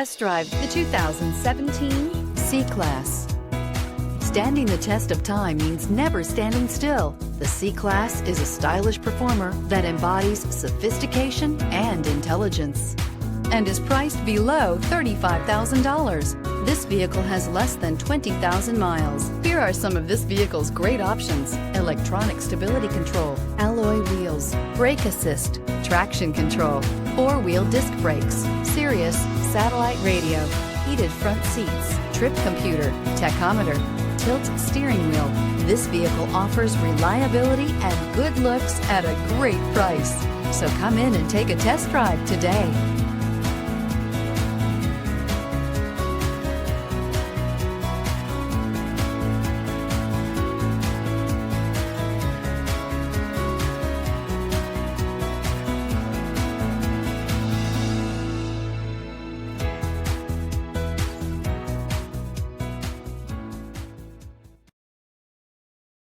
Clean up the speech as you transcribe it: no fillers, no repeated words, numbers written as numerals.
Test drive the 2017 C-Class. Standing the test of time means never standing still. The C-Class is a stylish performer that embodies sophistication and intelligence and is priced below $35,000. This vehicle has less than 20,000 miles. Here are some of this vehicle's great options: electronic stability control, alloy wheels, brake assist, traction control, four-wheel disc brakes, Sirius satellite radio, heated front seats, trip computer, tachometer, tilt steering wheel. This vehicle offers reliability and good looks at a great price. So come in and take a test drive today.